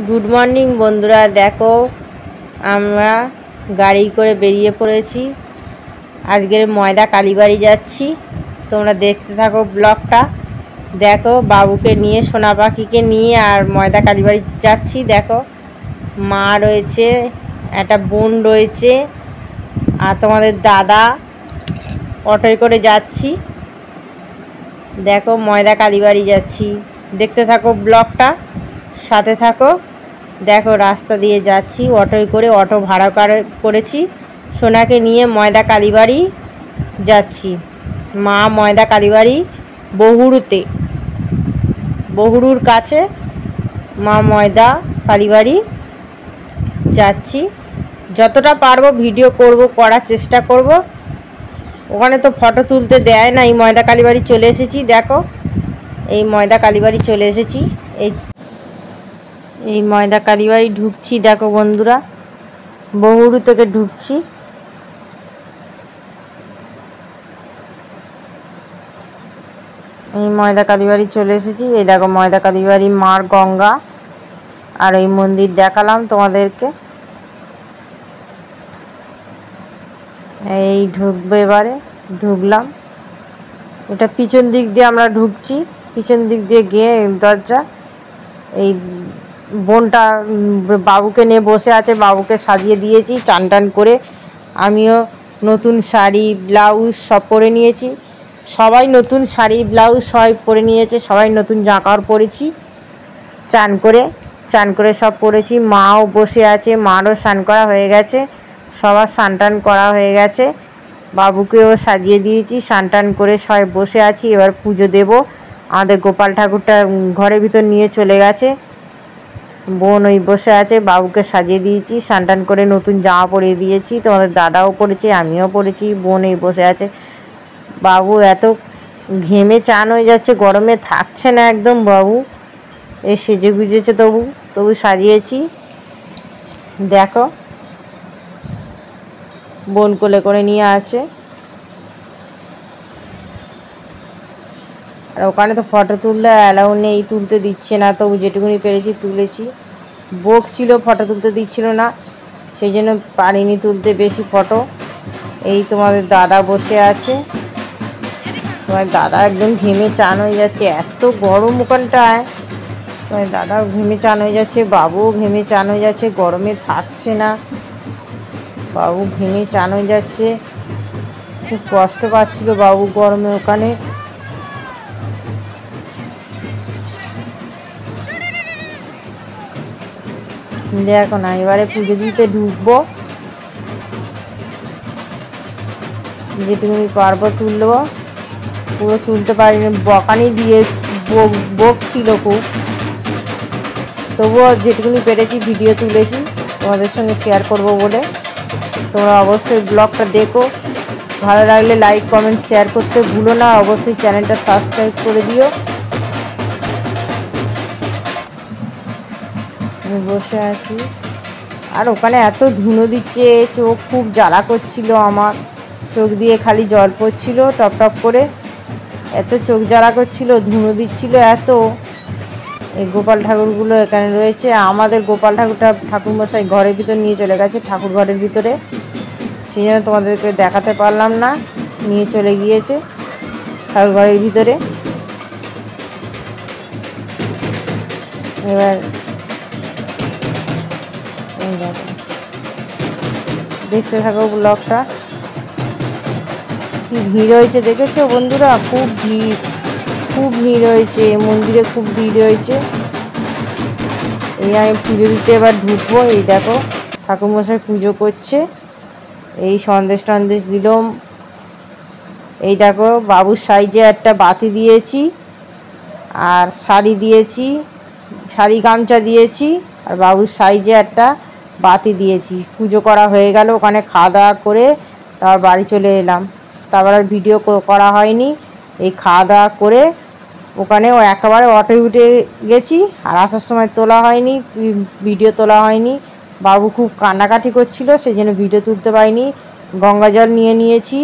Good morning বন্ধুরা, দেখো আমরা গাড়ি করে বেরিয়ে পড়েছি। আজকের ময়দা কালীবাড়ি যাচ্ছি, তোমরা দেখতে থাকো ব্লগটা। দেখো বাবুকে নিয়ে, সোনা পাখিকে নিয়ে আর ময়দা কালীবাড়ি যাচ্ছি। দেখো মা রয়েছে, একটা বোন রয়েছে আর তোমাদের দাদা, অটোয় করে যাচ্ছি। দেখো ময়দা কালীবাড়ি যাচ্ছি, দেখতে থাকো ব্লগটা, সাথে থাকো। দেখো রাস্তা দিয়ে যাচ্ছি অটোয় করে, অটো ভাড়া করেছি। সোনাকে নিয়ে ময়দা কালীবাড়ি যাচ্ছি। মা ময়দা কালীবাড়ি বহুরুর কাছে মা ময়দা কালীবাড়ি যাচ্ছি। যতটা পারবো ভিডিও করার চেষ্টা করব। ওখানে তো ফটো তুলতে দেয় না। এই ময়দা কালীবাড়ি চলে এসেছি। দেখো এই ময়দা কালীবাড়ি চলে এসেছি। এই ময়দা কালীবাড়ি ঢুকছি। দেখো বন্ধুরা, বহুরু থেকে ঢুকছি। এই ময়দা কালীবাড়ি চলে এসেছি। এই দেখো ময়দা কালীবাড়ি মার গঙ্গা, আর এই মন্দির দেখালাম তোমাদেরকে। এই ঢুকবো, এবারে ঢুকলাম। এটা পিছন দিক দিয়ে আমরা ঢুকছি, পিছন দিক দিয়ে গিয়ে দরজা। এই বোনটা বাবুকে নিয়ে বসে আছে, বাবুকে সাজিয়ে দিয়েছি চান টান করে। আমিও নতুন শাড়ি ব্লাউজ সব পরে নিয়েছি। সবাই নতুন শাড়ি ব্লাউজ সবাই পরে নিয়েছে, সবাই নতুন জামাকাপড় পরেছি। চান করে সব পরেছি। মাও বসে আছে, মারও স্নান করা হয়ে গেছে, সবার স্নান টান করা হয়ে গেছে। বাবুকেও সাজিয়ে দিয়েছি, স্নান টান করে সবাই বসে আছি। এবার পুজো দেব। আমাদের গোপাল ঠাকুরটা ঘরের ভিতর নিয়ে চলে গেছে। বোন ওই বসে আছে, বাবুকে সাজিয়ে দিয়েছি, স্নান টান করে নতুন জামা পরিয়ে দিয়েছি। তোমাদের দাদাও পরেছে, আমিও পরেছি। বোন এই বসে আছে। বাবু এত ঘেমে চান হয়ে যাচ্ছে, গরমে থাকছে না একদম। বাবু এই সেজে গুজেছে, তবু সাজিয়েছি। দেখো বোন কোলে করে নিয়ে আছে। আর ওখানে তো ফটো তুললে অ্যালাউ নেই, তুলতে দিচ্ছে না, তবু যেটুকুনি পেরেছি তুলেছি। ছিল ফটো তুলতে দিচ্ছিল না, সেই জন্য পারিনি তুলতে বেশি ফটো। এই তোমাদের দাদা বসে আছে। তোমার দাদা একদম ঘেমে চান হয়ে যাচ্ছে, এত গরম ওখানটায়। তোমার দাদাও ঘেমে চান হয়ে যাচ্ছে, বাবুও ঘেমে চান হয়ে যাচ্ছে, গরমে থাকছে না। বাবু ঘেমে চান হয়ে যাচ্ছে, খুব কষ্ট পাচ্ছিল বাবু গরমে ওখানে। দেখো না, এবারে পুজো দিতে ঢুকবো। যেটুকুনি পারবো তুলবো, পুরো তুলতে পারিনি, বকানি দিয়ে বকছিল খুব। তবুও যেটুকুনি পেরেছি ভিডিও তুলেছি, তোমাদের সঙ্গে শেয়ার করব বলে। তোমরা অবশ্যই ব্লগটা দেখো, ভালো লাগলে লাইক কমেন্ট শেয়ার করতে ভুলো না। অবশ্যই চ্যানেলটা সাবস্ক্রাইব করে দিও। আমি বসে আছি, আর ওখানে এত ধুনো দিচ্ছে, চোখ খুব জ্বালা করছিল আমার। চোখ দিয়ে খালি জল পড়ছিল টপ টপ করে, এত চোখ জ্বালা করছিল, ধুনো দিচ্ছিল এত। এই গোপাল ঠাকুরগুলো এখানে রয়েছে। আমাদের গোপাল ঠাকুরমশাই ঘরের ভিতর নিয়ে চলে গেছে, ঠাকুর ঘরের ভিতরে, সেই জন্য তোমাদেরকে দেখাতে পারলাম না। নিয়ে চলে গিয়েছে ঠাকুর ঘরের ভিতরে। এবার দেখতে থাকো ব্লগটা। কি ভিড় হয়েছে দেখেছো বন্ধুরা, খুব ভিড় হয়েছে মন্দিরে, খুব ভিড় হয়েছে। এই আমি পুজো দিতে এবার ঢুকবো। এই দেখো ঠাকুরমশাই পুজো করছে, এই সন্দেশ টন্দেশ দিলাম। এই দেখো বাবুর সাইজে একটা বাতি দিয়েছি, আর শাড়ি দিয়েছি, শাড়ি গামছা দিয়েছি, আর বাবুর সাইজে একটা বাতি দিয়েছি। পুজো করা হয়ে গেল, ওখানে খাওয়া দাওয়া করে তারপর বাড়ি চলে এলাম। তারপর আর ভিডিও করা হয়নি। এই খাওয়া দাওয়া করে ওখানে একেবারে অটোয় উঠে গেছি, আর আসার সময় তোলা হয়নি, ভিডিও তোলা হয়নি। বাবু খুব কান্নাকাটি করছিল, সেই জন্য ভিডিও তুলতে পারিনি। গঙ্গা জল নিয়েছি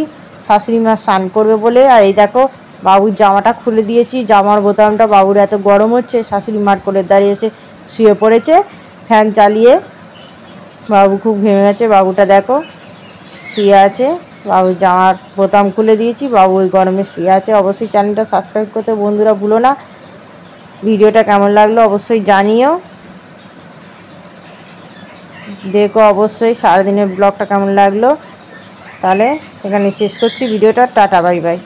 শাশুড়ি মা স্নান করবে বলে। আর এই দেখো বাবুর জামাটা খুলে দিয়েছি, জামার বোতামটা, বাবুর এত গরম হচ্ছে, শাশুড়ি মার কোলের দাঁড়িয়ে এসে শুয়ে পড়েছে। ফ্যান চালিয়ে। বাবু খুব ঘেমে গেছে, বাবুটা দেখো শুয়ে আছে। বাবু জামার বোতাম খুলে দিয়েছি, বাবু ওই গরমে শুয়ে আছে। অবশ্যই চ্যানেলটা সাবস্ক্রাইব করতে বন্ধুরা ভুলো না। ভিডিওটা কেমন লাগলো অবশ্যই জানিও। দেখো অবশ্যই সারাদিনের ব্লগটা কেমন লাগলো। তাহলে এখানে শেষ করছি ভিডিওটা। Tata bye bye.